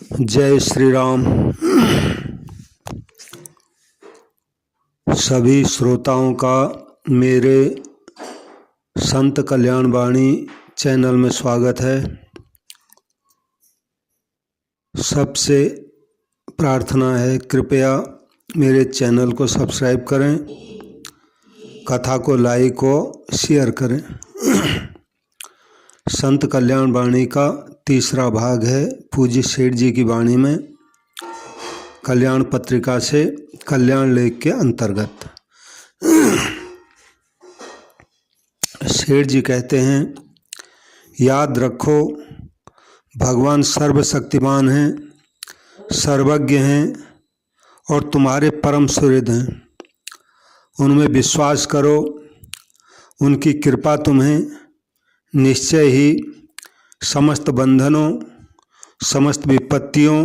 जय श्री राम। सभी श्रोताओं का मेरे संत कल्याण वाणी चैनल में स्वागत है। सबसे प्रार्थना है, कृपया मेरे चैनल को सब्सक्राइब करें, कथा को लाइक और शेयर करें। संत कल्याण वाणी का तीसरा भाग है पूज्य सेठ जी की वाणी में, कल्याण पत्रिका से कल्याण लेख के अंतर्गत। सेठ जी कहते हैं, याद रखो भगवान सर्वशक्तिमान हैं, सर्वज्ञ हैं और तुम्हारे परम सुहृद हैं। उनमें विश्वास करो, उनकी कृपा तुम्हें निश्चय ही समस्त बंधनों, समस्त विपत्तियों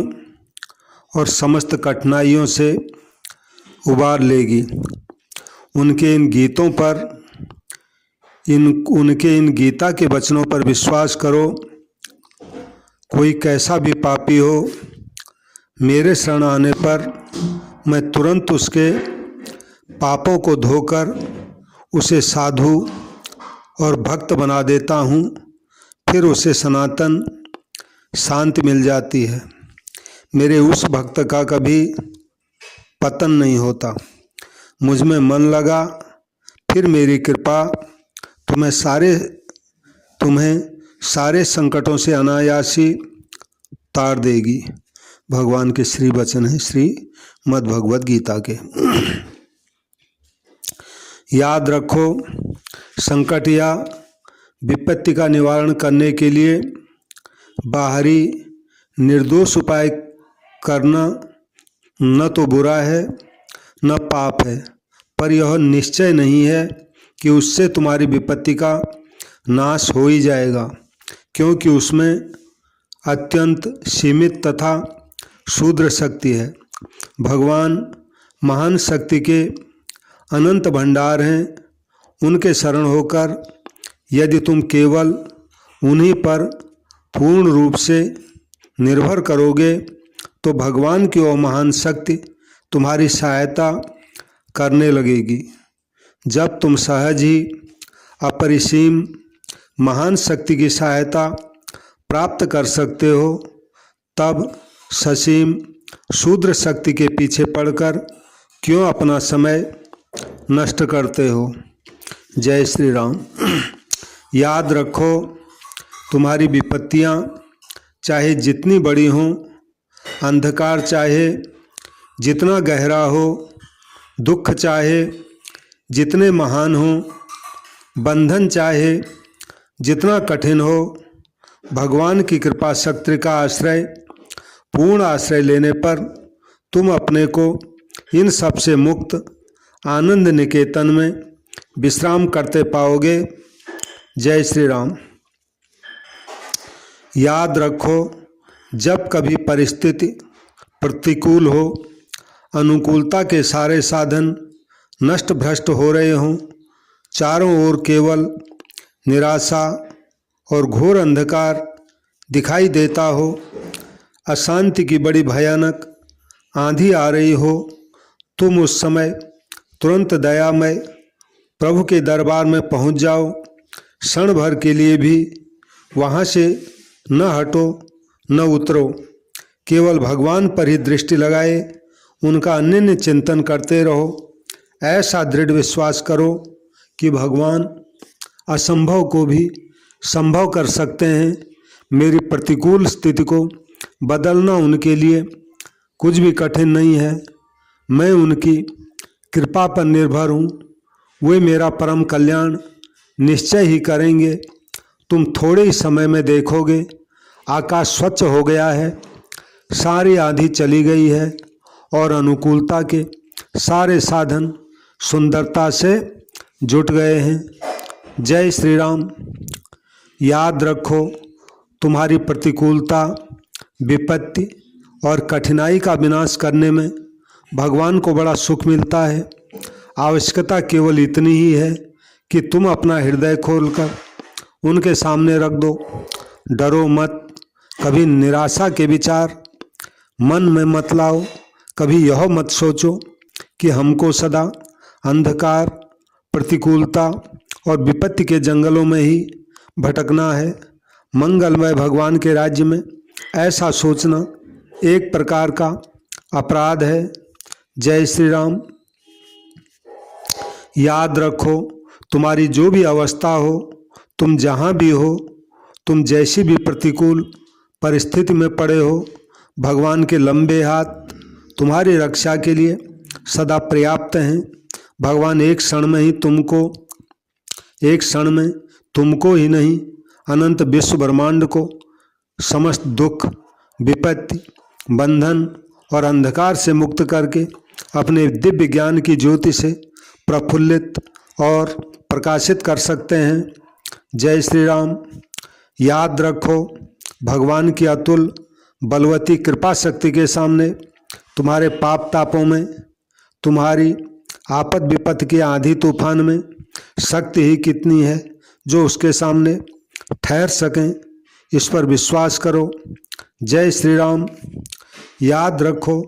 और समस्त कठिनाइयों से उबार लेगी। उनके इन गीतों पर, उनके इन गीता के वचनों पर विश्वास करो। कोई कैसा भी पापी हो, मेरे शरण आने पर मैं तुरंत उसके पापों को धोकर उसे साधु और भक्त बना देता हूँ। फिर उसे सनातन शांति मिल जाती है। मेरे उस भक्त का कभी पतन नहीं होता। मुझ में मन लगा, फिर मेरी कृपा तुम्हें सारे संकटों से अनायासी तार देगी। भगवान के श्री वचन है श्रीमद् भगवद गीता के। याद रखो, संकट या विपत्ति का निवारण करने के लिए बाहरी निर्दोष उपाय करना न तो बुरा है न पाप है, पर यह निश्चय नहीं है कि उससे तुम्हारी विपत्ति का नाश हो ही जाएगा, क्योंकि उसमें अत्यंत सीमित तथा क्षुद्र शक्ति है। भगवान महान शक्ति के अनंत भंडार हैं। उनके शरण होकर यदि तुम केवल उन्हीं पर पूर्ण रूप से निर्भर करोगे तो भगवान की वह महान शक्ति तुम्हारी सहायता करने लगेगी। जब तुम सहज ही अपरिसीम महान शक्ति की सहायता प्राप्त कर सकते हो, तब ससीम शूद्र शक्ति के पीछे पड़कर क्यों अपना समय नष्ट करते हो। जय श्री राम। याद रखो, तुम्हारी विपत्तियाँ चाहे जितनी बड़ी हों, अंधकार चाहे जितना गहरा हो, दुख चाहे जितने महान हों, बंधन चाहे जितना कठिन हो, भगवान की कृपा शक्ति का आश्रय, पूर्ण आश्रय लेने पर तुम अपने को इन सब से मुक्त आनंद निकेतन में विश्राम करते पाओगे। जय श्री राम। याद रखो, जब कभी परिस्थिति प्रतिकूल हो, अनुकूलता के सारे साधन नष्ट भ्रष्ट हो रहे हों, चारों ओर केवल निराशा और घोर अंधकार दिखाई देता हो, अशांति की बड़ी भयानक आंधी आ रही हो, तुम उस समय तुरंत दयामय प्रभु के दरबार में पहुंच जाओ। क्षण भर के लिए भी वहाँ से न हटो न उतरो, केवल भगवान पर ही दृष्टि लगाए उनका अनन्य चिंतन करते रहो। ऐसा दृढ़ विश्वास करो कि भगवान असंभव को भी संभव कर सकते हैं। मेरी प्रतिकूल स्थिति को बदलना उनके लिए कुछ भी कठिन नहीं है। मैं उनकी कृपा पर निर्भर हूँ। वे मेरा परम कल्याण निश्चय ही करेंगे। तुम थोड़े ही समय में देखोगे, आकाश स्वच्छ हो गया है, सारी आंधी चली गई है और अनुकूलता के सारे साधन सुंदरता से जुट गए हैं। जय श्री राम। याद रखो, तुम्हारी प्रतिकूलता, विपत्ति और कठिनाई का विनाश करने में भगवान को बड़ा सुख मिलता है। आवश्यकता केवल इतनी ही है कि तुम अपना हृदय खोलकर उनके सामने रख दो। डरो मत, कभी निराशा के विचार मन में मत लाओ, कभी यह मत सोचो कि हमको सदा अंधकार, प्रतिकूलता और विपत्ति के जंगलों में ही भटकना है। मंगलमय भगवान के राज्य में ऐसा सोचना एक प्रकार का अपराध है। जय श्री राम। याद रखो, तुम्हारी जो भी अवस्था हो, तुम जहाँ भी हो, तुम जैसी भी प्रतिकूल परिस्थिति में पड़े हो, भगवान के लंबे हाथ तुम्हारी रक्षा के लिए सदा पर्याप्त हैं। भगवान एक क्षण में तुमको ही नहीं, अनंत विश्व ब्रह्मांड को समस्त दुख, विपत्ति, बंधन और अंधकार से मुक्त करके अपने दिव्य ज्ञान की ज्योति से प्रफुल्लित और प्रकाशित कर सकते हैं। जय श्री राम। याद रखो, भगवान की अतुल बलवती कृपा शक्ति के सामने तुम्हारे पाप तापों में, तुम्हारी आपद विपत्ति के आंधी तूफान में शक्ति ही कितनी है जो उसके सामने ठहर सकें। इस पर विश्वास करो। जय श्री राम। याद रखो,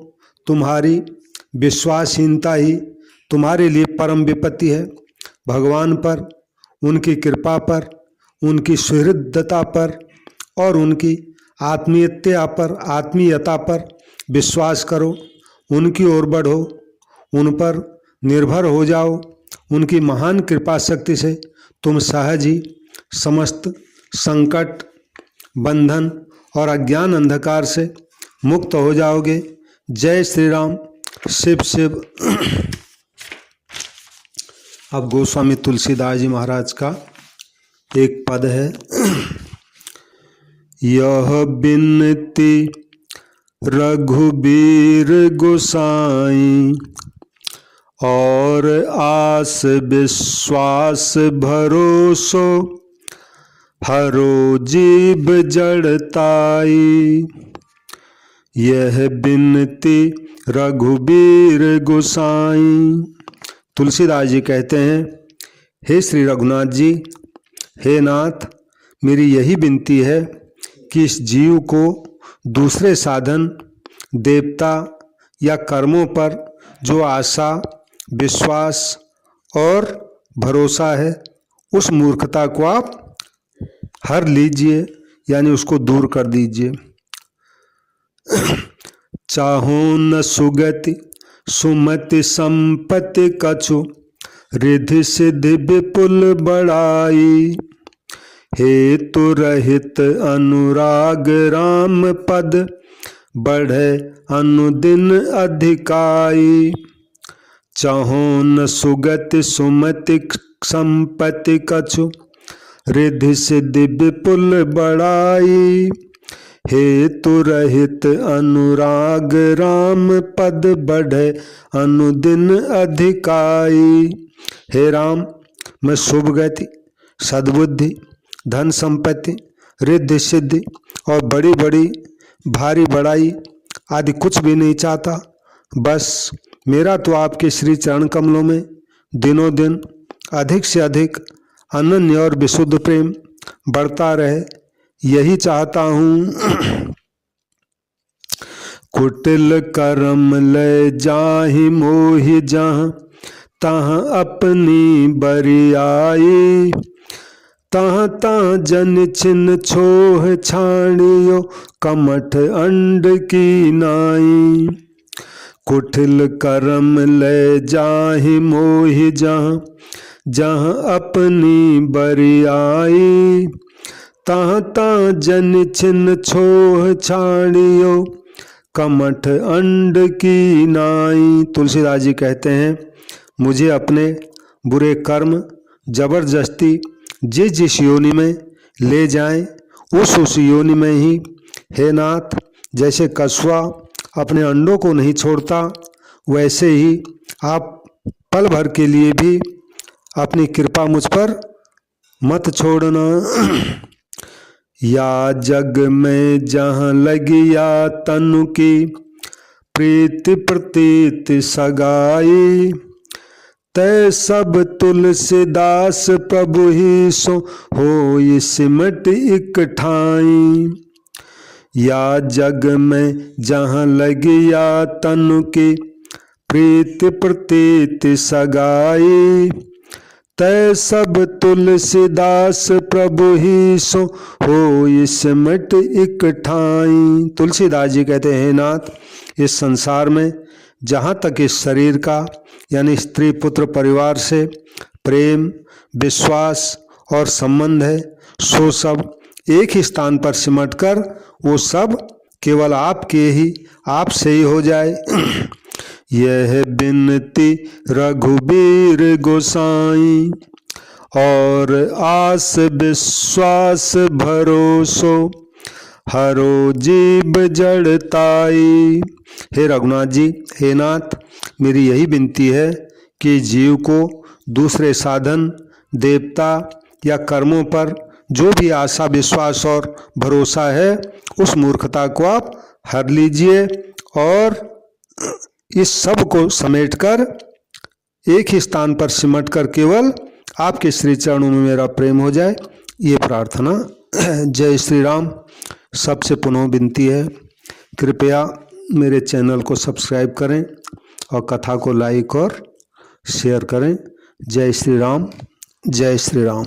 तुम्हारी विश्वासहीनता ही तुम्हारे लिए परम विपत्ति है। भगवान पर, उनकी कृपा पर, उनकी सुहृदता पर और उनकी आत्मीयता पर विश्वास करो। उनकी ओर बढ़ो, उन पर निर्भर हो जाओ। उनकी महान कृपा शक्ति से तुम सहज ही समस्त संकट, बंधन और अज्ञान अंधकार से मुक्त हो जाओगे। जय श्री राम। शिव शिव। अब गोस्वामी तुलसीदास जी महाराज का एक पद है। यह बिनती रघुबीर गोसाई, और आस विश्वास भरोसो, हरो जीव जड़ताई। यह बिनती रघुबीर गोसाई। तुलसीदास जी कहते हैं, हे श्री रघुनाथ जी, हे नाथ, मेरी यही विनती है कि इस जीव को दूसरे साधन, देवता या कर्मों पर जो आशा, विश्वास और भरोसा है, उस मूर्खता को आप हर लीजिए, यानी उसको दूर कर दीजिए। चाहो न सुगति सुमति संपत्ति कछु, रिधि सिद्धि विपुल बड़ाई। हेतु रहित अनुराग राम पद, बढ़े अनुदिन अधिकाई। चाहो न सुगति सुमति संपत्ति कछु, रिधि सिद्धि विपुल बड़ाई। हेतु रहित अनुराग राम पद, बढ़े अनुदिन अधिकाई। हे राम, मैं शुभ गति, सद्बुद्धि, धन संपत्ति, रिद्धि सिद्धि और बड़ी बड़ी भारी बड़ाई आदि कुछ भी नहीं चाहता। बस मेरा तो आपके श्री चरण कमलों में दिनों दिन अधिक से अधिक अनन्य और विशुद्ध प्रेम बढ़ता रहे, यही चाहता हूँ। कुटिल करम ले जाहि मोहि, जहाँ तहाँ अपनी बरियाई। तहाँ तहाँ जन छिन छोह छाणियो, कमठ अंड की नाई। कुटिल करम ले जाहि मोहि, जहाँ जहाँ अपनी बरियाई। तहाँ तहाँ जन छिन छोह छाणियो, कमठ अंड की नाई। तुलसीदास जी कहते हैं, मुझे अपने बुरे कर्म जबरदस्ती जिस योनि में ले जाएं, उस योनि में ही, हे नाथ, जैसे कछुआ अपने अंडों को नहीं छोड़ता, वैसे ही आप पल भर के लिए भी अपनी कृपा मुझ पर मत छोड़ना। या जग में जहाँ लगिया तनु की, प्रीति प्रतीत सगाई। तै सब तुलसीदास प्रभु ही सो, होई सिमट इक ठाई। या जग में जहाँ लगिया तनु के प्रीत प्रतीत सगाई। तै सब तुलसीदास प्रभु ही सो हो सिमट इक ठाई। तुलसीदास जी कहते हैं, नाथ, इस संसार में जहाँ तक इस शरीर का यानी स्त्री पुत्र परिवार से प्रेम विश्वास और संबंध है, सो सब एक ही स्थान पर सिमट कर वो सब केवल आपके ही आपसे ही हो जाए। यह बिनती रघुबीर गोसाई और आस विश्वास भरोसो हरो जीव जड़ताई। हे रघुनाथ जी, हे नाथ, मेरी यही विनती है कि जीव को दूसरे साधन देवता या कर्मों पर जो भी आशा विश्वास और भरोसा है, उस मूर्खता को आप हर लीजिए और इस सब को समेटकर एक ही स्थान पर सिमट कर केवल आपके श्री चरणों में मेरा प्रेम हो जाए, ये प्रार्थना। जय श्री राम। सबसे पुनः विनती है, कृपया मेरे चैनल को सब्सक्राइब करें और कथा को लाइक और शेयर करें। जय श्री राम, जय श्री राम।